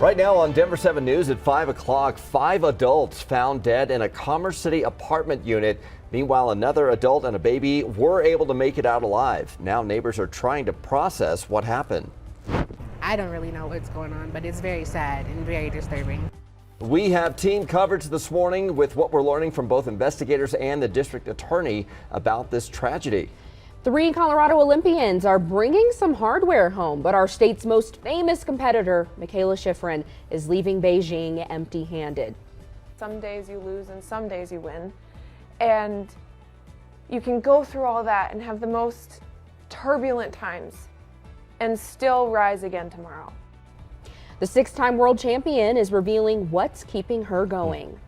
Right now on Denver 7 News at 5 o'clock, 5 adults found dead in a Commerce City apartment unit. Meanwhile, another adult and a baby were able to make it out alive. Now neighbors are trying to process what happened. I don't really know what's going on, but it's very sad and very disturbing. We have team coverage this morning with what we're learning from both investigators and the district attorney about this tragedy. 3 Colorado Olympians are bringing some hardware home, but our state's most famous competitor, Michaela Schifrin, is leaving Beijing empty-handed. Some days you lose and some days you win. And you can go through all that and have the most turbulent times and still rise again tomorrow. The 6-time world champion is revealing what's keeping her going.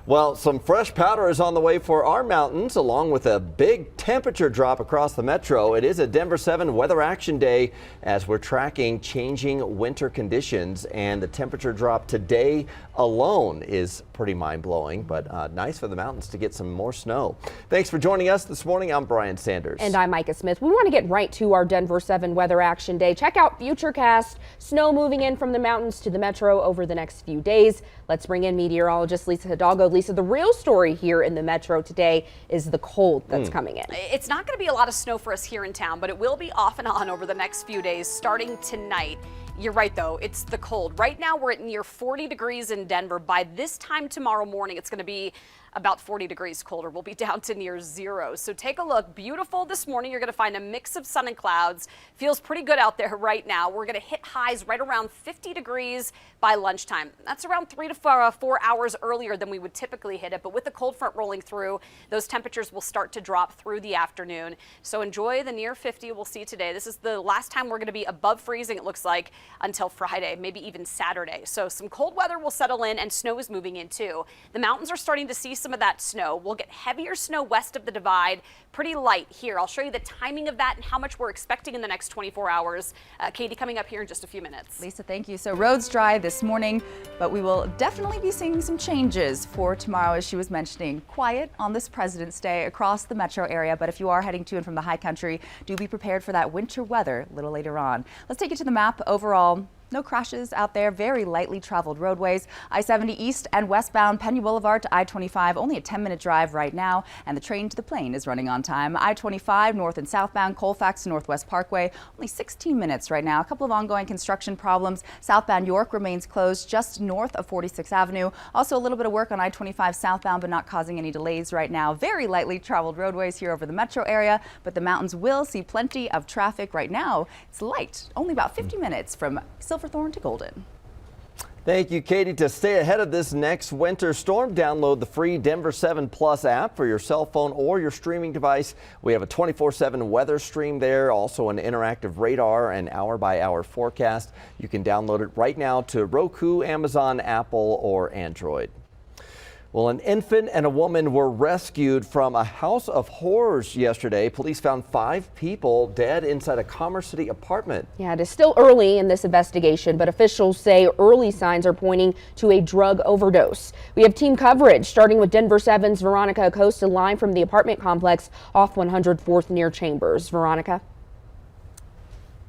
Well, some fresh powder is on the way for our mountains, along with a big temperature drop across the metro. It is a Denver 7 Weather Action Day as we're tracking changing winter conditions, and the temperature drop today alone is pretty mind-blowing, but nice for the mountains to get some more snow. Thanks for joining us this morning. I'm Brian Sanders. And I'm Micah Smith. We want to get right to our Denver 7 Weather Action Day. Check out Futurecast. Snow moving in from the mountains to the metro over the next few days. Let's bring in meteorologist Lisa Hidalgo. Lisa, the real story here in the metro today is the cold that's coming in. It's not going to be a lot of snow for us here in town, but it will be off and on over the next few days, starting tonight. You're right, though. It's the cold. Right now, we're at near 40 degrees in Denver. By this time tomorrow morning, it's going to be about 40 degrees colder. We'll be down to near 0. So take a look. Beautiful this morning. You're going to find a mix of sun and clouds. Feels pretty good out there right now. We're going to hit highs right around 50 degrees by lunchtime. That's around 3 to 4 hours earlier than we would typically hit it. But with the cold front rolling through, those temperatures will start to drop through the afternoon. So enjoy the near 50 we'll see today. This is the last time we're going to be above freezing, it looks like, until Friday, maybe even Saturday. So some cold weather will settle in and snow is moving in too. The mountains are starting to see some of that snow. We'll get heavier snow west of the divide, pretty light here. I'll show you the timing of that and how much we're expecting in the next 24 hours. Katie, coming up here in just a few minutes. Lisa, thank you. So roads dry this morning, but we will definitely be seeing some changes for tomorrow, as she was mentioning. Quiet on this President's Day across the metro area, but if you are heading to and from the high country, do be prepared for that winter weather a little later on. Let's take you to the map. Overall, no crashes out there, very lightly traveled roadways. I-70 east and westbound Pena Boulevard to I-25, only a 10-minute drive right now, and the train to the plane is running on time. I-25 north and southbound Colfax to Northwest Parkway, only 16 minutes right now. A couple of ongoing construction problems. Southbound York remains closed just north of 46th Avenue. Also a little bit of work on I-25 southbound, but not causing any delays right now. Very lightly traveled roadways here over the metro area, but the mountains will see plenty of traffic right now. It's light, only about 50 minutes from Silverthorne to Golden. Thank you, Katie. To stay ahead of this next winter storm, download the free Denver 7 Plus app for your cell phone or your streaming device. We have a 24/7 weather stream there, also an interactive radar and hour-by-hour forecast. You can download it right now to Roku, Amazon, Apple, or Android. Well, an infant and a woman were rescued from a house of horrors yesterday. Police found 5 people dead inside a Commerce City apartment. Yeah, it is still early in this investigation, but officials say early signs are pointing to a drug overdose. We have team coverage, starting with Denver 7's Veronica Acosta live from the apartment complex off 104th near Chambers. Veronica.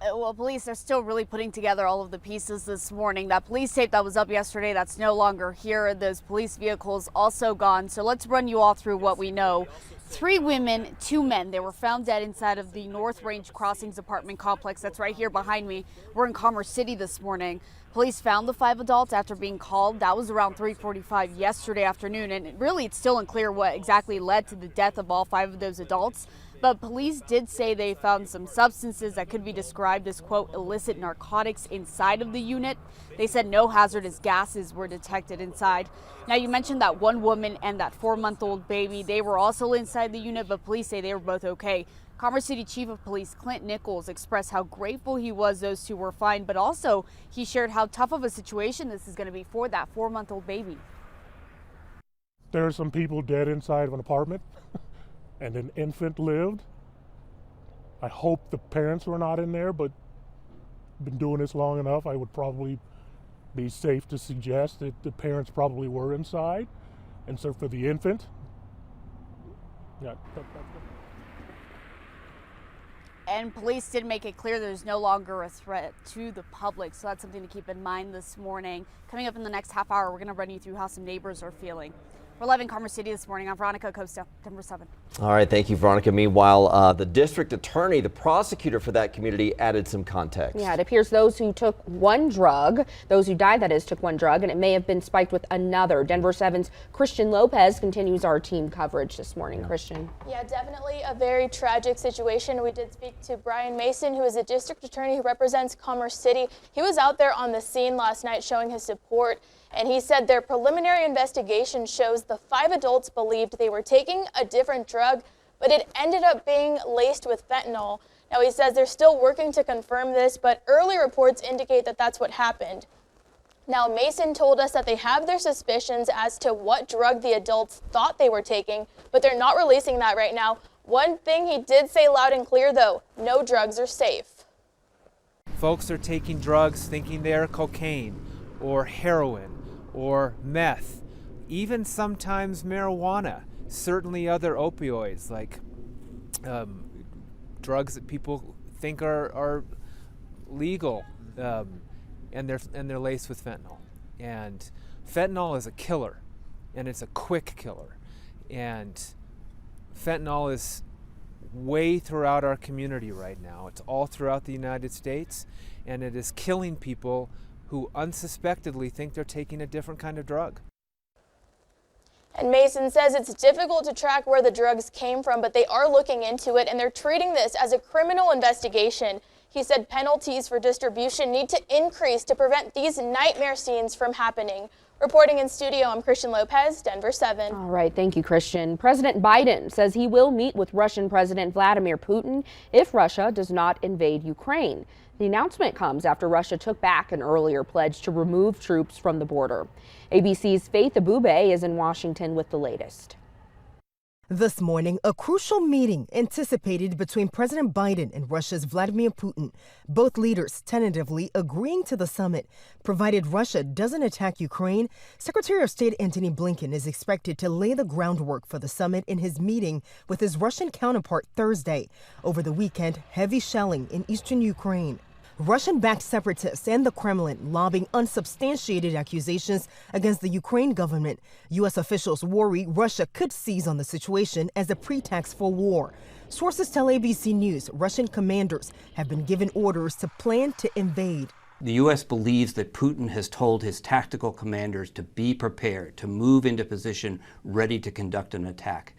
Well, police are still really putting together all of the pieces this morning. That police tape that was up yesterday, that's no longer here. Those police vehicles also gone. So let's run you all through what we know. 3 women, 2 men. They were found dead inside of the North Range Crossings apartment complex that's right here behind me. We're in Commerce City this morning. Police found the 5 adults after being called. That was around 3:45 yesterday afternoon. And really, it's still unclear what exactly led to the death of all 5 of those adults. But police did say they found some substances that could be described as, quote, illicit narcotics inside of the unit. They said no hazardous gases were detected inside. Now, you mentioned that 1 woman and that 4-month-old baby. They were also inside the unit, but police say they were both okay. Commerce City Chief of Police Clint Nichols expressed how grateful he was those 2 were fine, but also he shared how tough of a situation this is going to be for that 4-month-old baby. There are some people dead inside of an apartment. And an infant lived. I hope the parents were not in there, but been doing this long enough, I would probably be safe to suggest that the parents probably were inside. And so for the infant, yeah. And police did make it clear there's no longer a threat to the public, so that's something to keep in mind this morning. Coming up in the next half hour, we're going to run you through how some neighbors are feeling. We're live in Commerce City this morning. I'm Veronica Costa, Denver 7. All right, thank you, Veronica. Meanwhile, the district attorney, the prosecutor for that community, added some context. Yeah, it appears those who took one drug, those who died, that is, took one drug, and it may have been spiked with another. Denver 7's Christian Lopez continues our team coverage this morning. Christian. Yeah, definitely a very tragic situation. We did speak to Brian Mason, who is a district attorney who represents Commerce City. He was out there on the scene last night showing his support. And he said their preliminary investigation shows the 5 adults believed they were taking a different drug, but it ended up being laced with fentanyl. Now, he says they're still working to confirm this, but early reports indicate that that's what happened. Now, Mason told us that they have their suspicions as to what drug the adults thought they were taking, but they're not releasing that right now. One thing he did say loud and clear, though, no drugs are safe. Folks are taking drugs thinking they're cocaine or heroin or meth, even sometimes marijuana, certainly other opioids like drugs that people think are legal, and they're laced with fentanyl. And fentanyl is a killer, and it's a quick killer. And fentanyl is way throughout our community right now. It's all throughout the United States, and it is killing people who unsuspectedly think they're taking a different kind of drug. And Mason says it's difficult to track where the drugs came from, but they are looking into it, and they're treating this as a criminal investigation. He said penalties for distribution need to increase to prevent these nightmare scenes from happening. Reporting in studio, I'm Christian Lopez, Denver 7. All right, thank you, Christian. President Biden says he will meet with Russian President Vladimir Putin if Russia does not invade Ukraine. The announcement comes after Russia took back an earlier pledge to remove troops from the border. ABC's Faith Abube is in Washington with the latest. This morning, a crucial meeting anticipated between President Biden and Russia's Vladimir Putin, both leaders tentatively agreeing to the summit. Provided Russia doesn't attack Ukraine, Secretary of State Antony Blinken is expected to lay the groundwork for the summit in his meeting with his Russian counterpart Thursday. Over the weekend, heavy shelling in eastern Ukraine. Russian-backed separatists and the Kremlin lobbying unsubstantiated accusations against the Ukraine government. U.S. officials worry Russia could seize on the situation as a pretext for war. Sources tell ABC News Russian commanders have been given orders to plan to invade. The U.S. believes that Putin has told his tactical commanders to be prepared, to move into position ready to conduct an attack.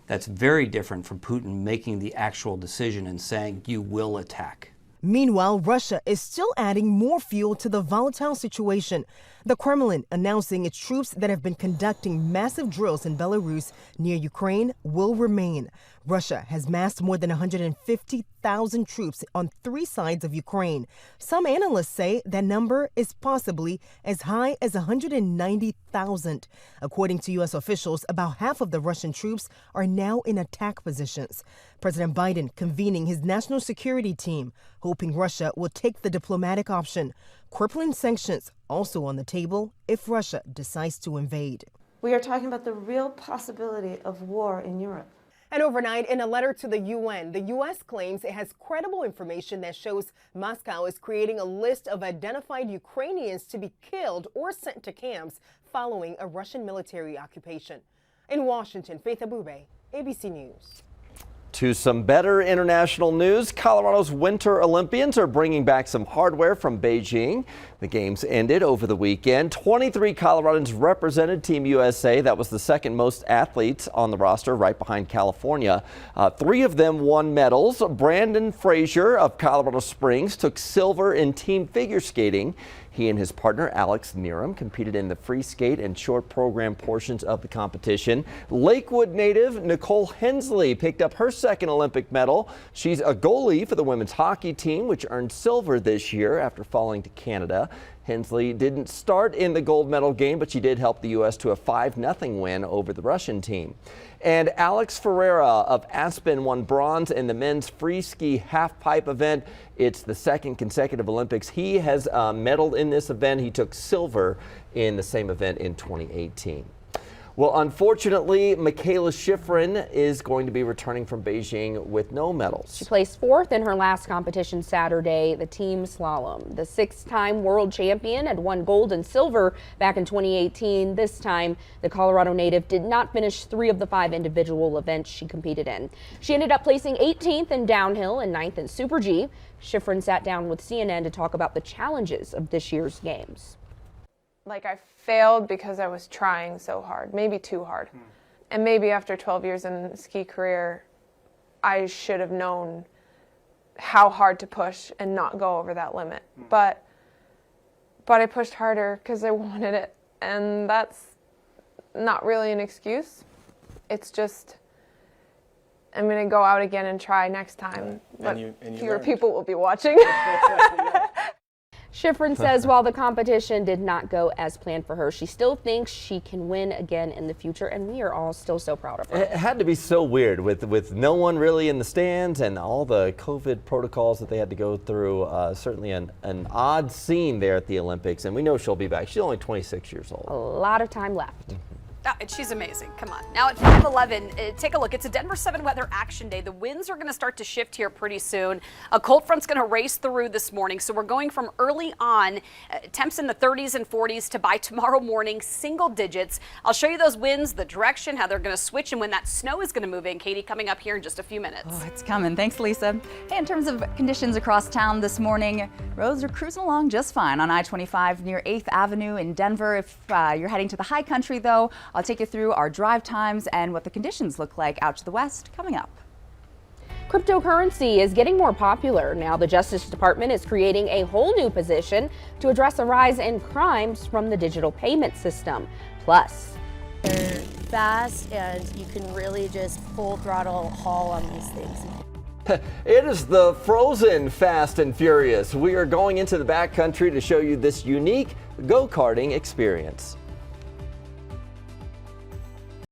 That's very different from Putin making the actual decision and saying, "You will attack." Meanwhile, Russia is still adding more fuel to the volatile situation. The Kremlin announcing its troops that have been conducting massive drills in Belarus near Ukraine will remain. Russia has massed more than 150,000 troops on 3 sides of Ukraine. Some analysts say that number is possibly as high as 190,000. According to U.S. officials, about half of the Russian troops are now in attack positions. President Biden convening his national security team, hoping Russia will take the diplomatic option. Crippling sanctions also on the table if Russia decides to invade. We are talking about the real possibility of war in Europe. And overnight, in a letter to the UN, the U.S. claims it has credible information that shows Moscow is creating a list of identified Ukrainians to be killed or sent to camps following a Russian military occupation. In Washington, Faith Abube, ABC News. To some better international news, Colorado's Winter Olympians are bringing back some hardware from Beijing. The games ended over the weekend. 23 Coloradans represented Team USA. That was the second most athletes on the roster, right behind California. 3 of them won medals. Brandon Frazier of Colorado Springs took silver in team figure skating. He and his partner, Alex Neeram, competed in the free skate and short program portions of the competition. Lakewood native Nicole Hensley picked up her second Olympic medal. She's a goalie for the women's hockey team, which earned silver this year after falling to Canada. Hensley didn't start in the gold medal game, but she did help the U.S. to a 5-0 win over the Russian team. And Alex Ferreira of Aspen won bronze in the men's free ski half-pipe event. It's the second consecutive Olympics he has medaled in this event. He took silver in the same event in 2018. Well, unfortunately, Michaela Schifrin is going to be returning from Beijing with no medals. She placed 4th in her last competition Saturday, the team slalom. The 6-time world champion had won gold and silver back in 2018. This time, the Colorado native did not finish 3 of the 5 individual events she competed in. She ended up placing 18th in downhill and 9th in Super G. Schifrin sat down with CNN to talk about the challenges of this year's games. Like, I failed because I was trying so hard, maybe too hard. And maybe after 12 years in the ski career, I should have known how hard to push and not go over that limit. But I pushed harder because I wanted it, and that's not really an excuse. It's just, I'm going to go out again and try next time, but fewer people will be watching. Schifrin says while the competition did not go as planned for her, she still thinks she can win again in the future, and we are all still so proud of her. It had to be so weird with no one really in the stands and all the COVID protocols that they had to go through. Certainly an odd scene there at the Olympics, and we know she'll be back. She's only 26 years old. A lot of time left. And she's amazing. Come on. Now at 5:11, take a look. It's a Denver 7 weather action day. The winds are going to start to shift here pretty soon. A cold front's going to race through this morning. So we're going from early on temps in the 30s and 40s to by tomorrow morning, single digits. I'll show you those winds, the direction, how they're going to switch, and when that snow is going to move in. Katie, coming up here in just a few minutes. Oh, it's coming. Thanks, Lisa. Hey, in terms of conditions across town this morning, roads are cruising along just fine on I-25 near 8th Avenue in Denver. If you're heading to the high country, though, I'll take you through our drive times and what the conditions look like out to the west coming up. Cryptocurrency is getting more popular. Now the Justice Department is creating a whole new position to address a rise in crimes from the digital payment system. Plus, they're fast and you can really just full throttle haul on these things. It is the Frozen Fast and Furious. We are going into the backcountry to show you this unique go-karting experience.